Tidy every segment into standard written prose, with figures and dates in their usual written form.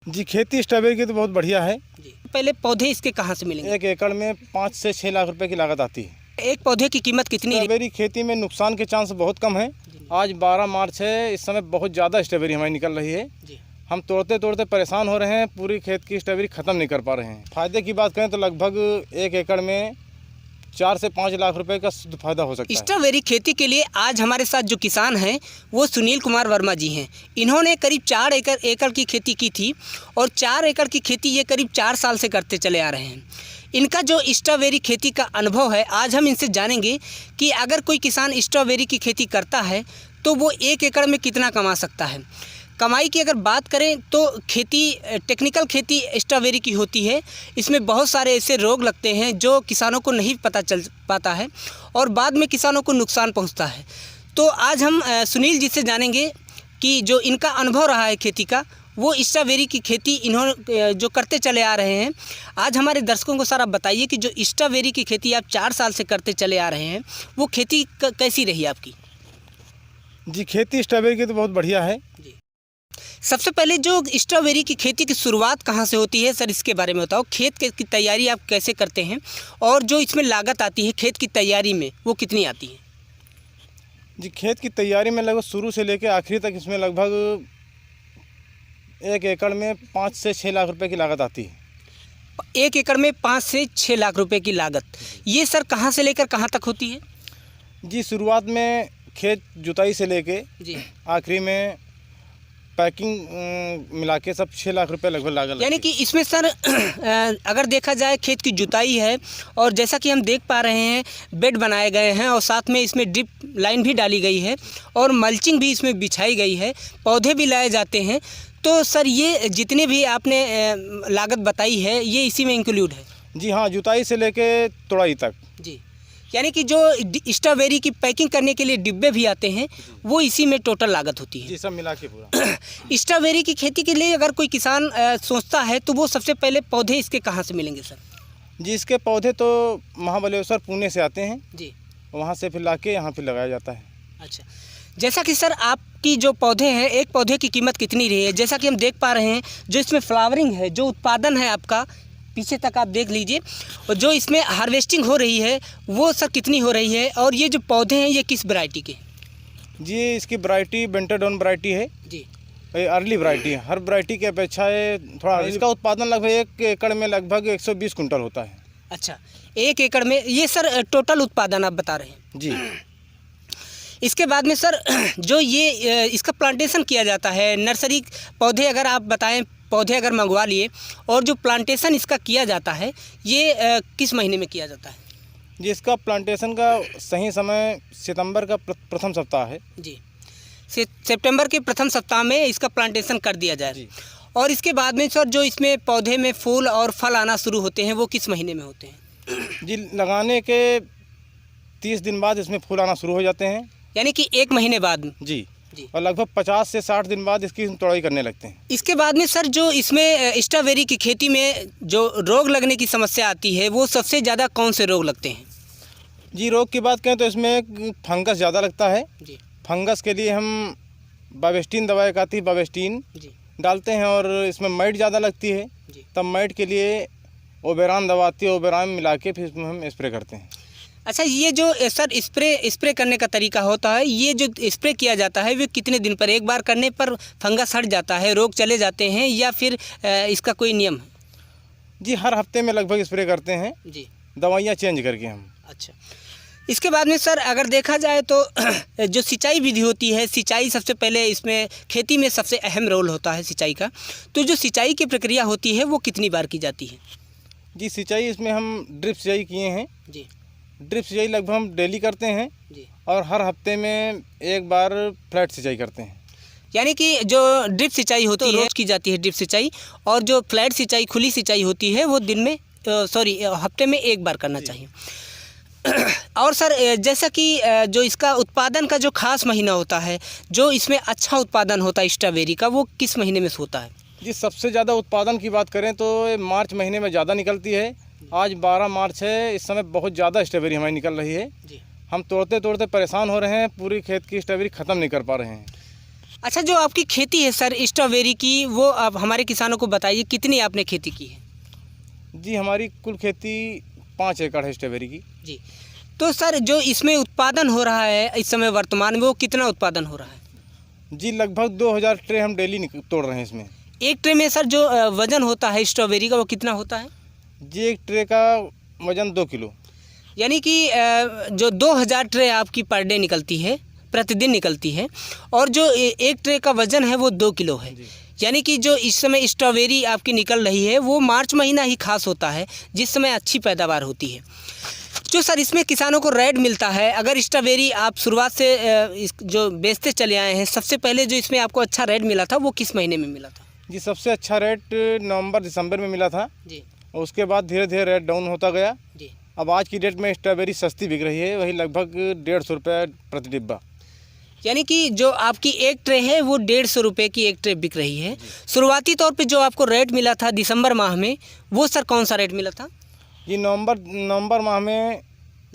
जी, खेती स्ट्रॉबेरी की तो बहुत बढ़िया है। जी, पहले पौधे इसके कहाँ से मिलेंगे? 1 एकड़ में 5 से 6 लाख रुपए की लागत आती है। एक पौधे की कीमत कितनी है? स्ट्रॉबेरी खेती में नुकसान के चांस बहुत कम है। जी। आज 12 मार्च है, इस समय बहुत ज़्यादा स्ट्रॉबेरी हमारी निकल रही है। जी। हम तोड़ते तोड़ते परेशान हो रहे हैं, पूरी खेत की स्ट्रॉबेरी ख़त्म नहीं कर पा रहे हैं। फ़ायदे की बात करें तो लगभग 1 एकड़ में 4 से 5 लाख रुपए का शुद्ध फायदा हो सकता है। स्ट्रॉबेरी खेती के लिए आज हमारे साथ जो किसान हैं वो सुनील कुमार वर्मा जी हैं। इन्होंने करीब 4 एकड़ की खेती की थी और 4 एकड़ की खेती ये करीब 4 साल से करते चले आ रहे हैं। इनका जो स्ट्रॉबेरी खेती का अनुभव है, आज हम इनसे जानेंगे कि अगर कोई किसान स्ट्रॉबेरी की खेती करता है तो वो 1 एकड़ में कितना कमा सकता है। कमाई की अगर बात करें तो खेती टेक्निकल खेती स्ट्रॉबेरी की होती है। इसमें बहुत सारे ऐसे रोग लगते हैं जो किसानों को नहीं पता चल पाता है और बाद में किसानों को नुकसान पहुंचता है। तो आज हम सुनील जी से जानेंगे कि जो इनका अनुभव रहा है खेती का, वो स्ट्रॉबेरी की खेती इन्होंने जो करते चले आ रहे हैं। आज हमारे दर्शकों को सर आप बताइए कि जो स्ट्रॉबेरी की खेती आप 4 साल से करते चले आ रहे हैं, वो खेती कैसी रही आपकी? जी, खेती स्ट्रॉबेरी की तो बहुत बढ़िया है। जी, सबसे पहले जो स्ट्रॉबेरी की खेती की शुरुआत कहाँ से होती है सर, इसके बारे में बताओ। खेत की तैयारी आप कैसे करते हैं और जो इसमें लागत आती है खेत की तैयारी में, वो कितनी आती है? जी, खेत की तैयारी में लगभग शुरू से लेकर आखिरी तक इसमें लगभग 1 एकड़ में 5 से 6 लाख रुपए की लागत आती है। 1 एकड़ में 5 से 6 लाख रुपए की लागत, ये सर कहाँ से लेकर कहाँ तक होती है? जी, शुरुआत में खेत जुताई से लेके जी, आखिरी में पैकिंग मिला के सब 6 लाख रुपए लगभग लागत। यानी कि इसमें सर अगर देखा जाए खेत की जुताई है और जैसा कि हम देख पा रहे हैं बेड बनाए गए हैं और साथ में इसमें ड्रिप लाइन भी डाली गई है और मल्चिंग भी इसमें बिछाई गई है, पौधे भी लाए जाते हैं। तो सर ये जितने भी आपने लागत बताई है ये इसी में इंक्लूड है? जी हाँ, जुताई से लेके तोड़ाई तक। जी, यानी कि जो स्ट्रॉबेरी की पैकिंग करने के लिए डिब्बे भी आते हैं वो इसी में टोटल लागत होती है? जी, सब मिला के पूरा। स्ट्रॉबेरी की खेती के लिए अगर कोई किसान सोचता है तो वो सबसे पहले पौधे इसके कहाँ से मिलेंगे सर? जी, इसके पौधे तो महाबलेश्वर पुणे से आते हैं। जी, वहाँ से फिर लाके यहाँ पे लगाया जाता है। अच्छा। जैसा कि सर आपकी जो पौधे हैं, एक पौधे की कीमत कितनी रही है? जैसा कि हम देख पा रहे हैं जो इसमें फ्लावरिंग है, जो उत्पादन है आपका, पीछे तक आप देख लीजिए, और जो इसमें हार्वेस्टिंग हो रही है वो सर कितनी हो रही है? और ये जो पौधे हैं ये किस वैरायटी के? जी, इसकी वैरायटी बेंटाडोन वैरायटी है। जी, ये अर्ली वैरायटी है। हर वैरायटी की अपेक्षा ये थोड़ा इसका उत्पादन लगभग 1 एकड़ में लगभग 120 कुंटल होता है। अच्छा, 1 एकड़ में ये सर टोटल उत्पादन आप बता रहे हैं? जी। इसके बाद में सर जो ये इसका प्लांटेशन किया जाता है, नर्सरी पौधे अगर आप बताएं, पौधे अगर मंगवा लिए और जो प्लांटेशन इसका किया जाता है ये किस महीने में किया जाता है? जी, इसका प्लांटेशन का सही समय सितंबर का प्रथम सप्ताह है। जी, सितंबर के प्रथम सप्ताह में इसका प्लांटेशन कर दिया जाए। जी। और इसके बाद में सर जो इसमें पौधे में फूल और फल आना शुरू होते हैं वो किस महीने में होते हैं? जी, लगाने के 30 दिन बाद इसमें फूल आना शुरू हो जाते हैं। यानी कि 1 महीने बाद? जी। जी। और लगभग 50 से 60 दिन बाद इसकी तोड़ाई करने लगते हैं। इसके बाद में सर जो इसमें स्ट्रॉबेरी की खेती में जो रोग लगने की समस्या आती है वो सबसे ज़्यादा कौन से रोग लगते हैं? जी, रोग की बात करें तो इसमें फंगस ज़्यादा लगता है। जी, फंगस के लिए हम बावेस्टीन दवा एक आती है, बावेस्टीन जी, डालते हैं और इसमें माइट ज़्यादा लगती है। जी। तब माइट के लिए ओबेरान दवा आती है, ओबेरान मिला के फिर इसमें हम स्प्रे करते हैं। अच्छा, ये जो सर स्प्रे करने का तरीका होता है, ये जो स्प्रे किया जाता है वो कितने दिन पर, एक बार करने पर फंगस हट जाता है, रोग चले जाते हैं, या फिर इसका कोई नियम है? जी, हर हफ्ते में लगभग स्प्रे करते हैं, जी, दवाइयाँ चेंज करके हम। अच्छा। इसके बाद में सर अगर देखा जाए तो जो सिंचाई विधि होती है, सिंचाई सबसे पहले इसमें खेती में सबसे अहम रोल होता है सिंचाई का। तो जो सिंचाई की प्रक्रिया होती है वो कितनी बार की जाती है? जी, सिंचाई इसमें हम ड्रिप सिंचाई किए हैं। जी, ड्रिप सिंचाई लगभग हम डेली करते हैं जी, और हर हफ्ते में एक बार फ्लैट सिंचाई करते हैं। यानी कि जो ड्रिप सिंचाई होती है रोज की जाती है ड्रिप सिंचाई, और जो फ्लैट सिंचाई खुली सिंचाई होती है वो दिन में हफ्ते में एक बार करना चाहिए। और सर जैसा कि जो इसका उत्पादन का जो खास महीना होता है, जो इसमें अच्छा उत्पादन होता है स्ट्रॉबेरी का, वो किस महीने में होता है? जी, सबसे ज़्यादा उत्पादन की बात करें तो ये मार्च महीने में ज़्यादा निकलती है। आज 12 मार्च है, इस समय बहुत ज़्यादा स्ट्रॉबेरी हमारी निकल रही है। जी, हम तोड़ते तोड़ते परेशान हो रहे हैं, पूरी खेत की स्ट्रॉबेरी ख़त्म नहीं कर पा रहे हैं। अच्छा, जो आपकी खेती है सर स्ट्रॉबेरी की, वो आप हमारे किसानों को बताइए कितनी आपने खेती की है? जी हमारी कुल खेती 5 एकड़ है स्ट्रॉबेरी की। जी, तो सर जो इसमें उत्पादन हो रहा है इस समय वर्तमान में, वो कितना उत्पादन हो रहा है? जी लगभग 2000 ट्रे हम डेली तोड़ रहे हैं इसमें। एक ट्रे में सर जो वज़न होता है स्ट्रॉबेरी का, वो कितना होता है? जी एक ट्रे का वज़न 2 किलो। यानी कि जो 2000 ट्रे आपकी पर डे निकलती है, प्रतिदिन निकलती है, और जो एक ट्रे का वज़न है वो 2 किलो है। यानी कि जो इस समय स्ट्रॉबेरी आपकी निकल रही है वो मार्च महीना ही खास होता है, जिस समय अच्छी पैदावार होती है। जो सर इसमें किसानों को रेट मिलता है, अगर स्ट्रॉबेरी आप शुरुआत से जो बेचते चले आए हैं, सबसे पहले जो इसमें आपको अच्छा रेट मिला था वो किस महीने में मिला था? जी सबसे अच्छा रेट नवंबर दिसंबर में मिला था जी। और उसके बाद धीरे धीरे रेट डाउन होता गया। जी। अब आज की डेट में स्ट्रॉबेरी सस्ती बिक रही है, वही लगभग 150 रुपये प्रति डिब्बा। यानी कि जो आपकी एक ट्रे है वो 150 रुपये की एक ट्रे बिक रही है। शुरुआती तौर पे जो आपको रेट मिला था दिसंबर माह में, वो सर कौन सा रेट मिला था? ये नवंबर माह में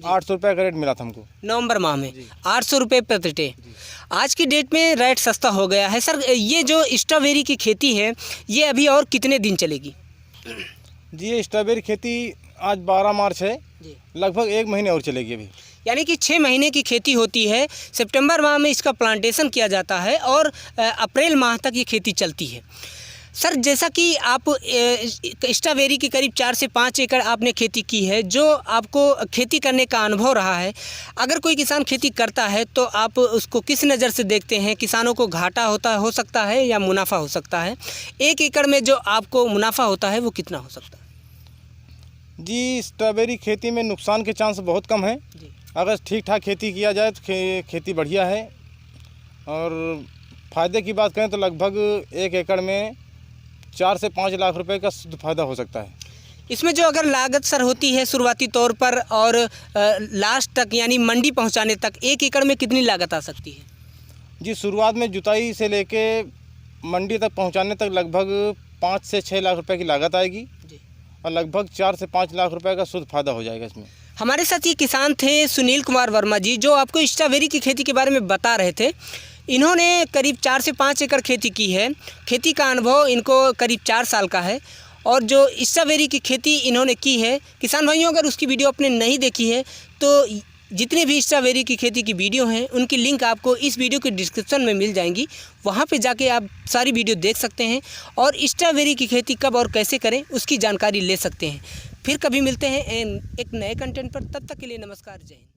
800 रुपये का रेट मिला था हमको। नवंबर माह में 800 रुपये प्रति ट्रे। आज की डेट में रेट सस्ता हो गया है। सर ये जो स्ट्रॉबेरी की खेती है ये अभी और कितने दिन चलेगी? जी ये स्ट्रॉबेरी खेती आज 12 मार्च है, लगभग 1 महीने और चलेगी अभी। यानी कि 6 महीने की खेती होती है। सितंबर माह में इसका प्लांटेशन किया जाता है और अप्रैल माह तक ये खेती चलती है। सर जैसा कि आप स्ट्रॉबेरी की करीब 4 से 5 एकड़ आपने खेती की है, जो आपको खेती करने का अनुभव रहा है, अगर कोई किसान खेती करता है तो आप उसको किस नज़र से देखते हैं? किसानों को घाटा हो सकता है या मुनाफा हो सकता है? 1 एकड़ में जो आपको मुनाफा होता है वो कितना हो सकता है? जी स्ट्रॉबेरी खेती में नुकसान के चांस बहुत कम है। अगर ठीक ठाक खेती किया जाए तो खेती बढ़िया है। और फ़ायदे की बात करें तो लगभग 1 एकड़ में 4 से 5 लाख रुपए का शुद्ध फायदा हो सकता है। इसमें जो अगर लागत सर होती है शुरुआती तौर पर और लास्ट तक यानी मंडी पहुंचाने तक, 1 एकड़ में कितनी लागत आ सकती है? जी शुरुआत में जुताई से लेके मंडी तक पहुंचाने तक लगभग 5 से 6 लाख रुपए की लागत आएगी और लगभग 4 से 5 लाख रुपए का शुद्ध फायदा हो जाएगा इसमें। हमारे साथ ये किसान थे सुनील कुमार वर्मा जी, जो आपको स्ट्रॉबेरी की खेती के बारे में बता रहे थे। इन्होंने करीब 4 से 5 एकड़ खेती की है। खेती का अनुभव इनको करीब 4 साल का है और जो स्ट्रॉबेरी की खेती इन्होंने की है, किसान भाइयों अगर उसकी वीडियो आपने नहीं देखी है तो जितने भी स्ट्रॉबेरी की खेती की वीडियो हैं उनकी लिंक आपको इस वीडियो के डिस्क्रिप्शन में मिल जाएंगी। वहाँ पे जाके आप सारी वीडियो देख सकते हैं और स्ट्रॉबेरी की खेती कब और कैसे करें उसकी जानकारी ले सकते हैं। फिर कभी मिलते हैं एक नए कंटेंट पर, तब तक के लिए नमस्कार, जय हिंद।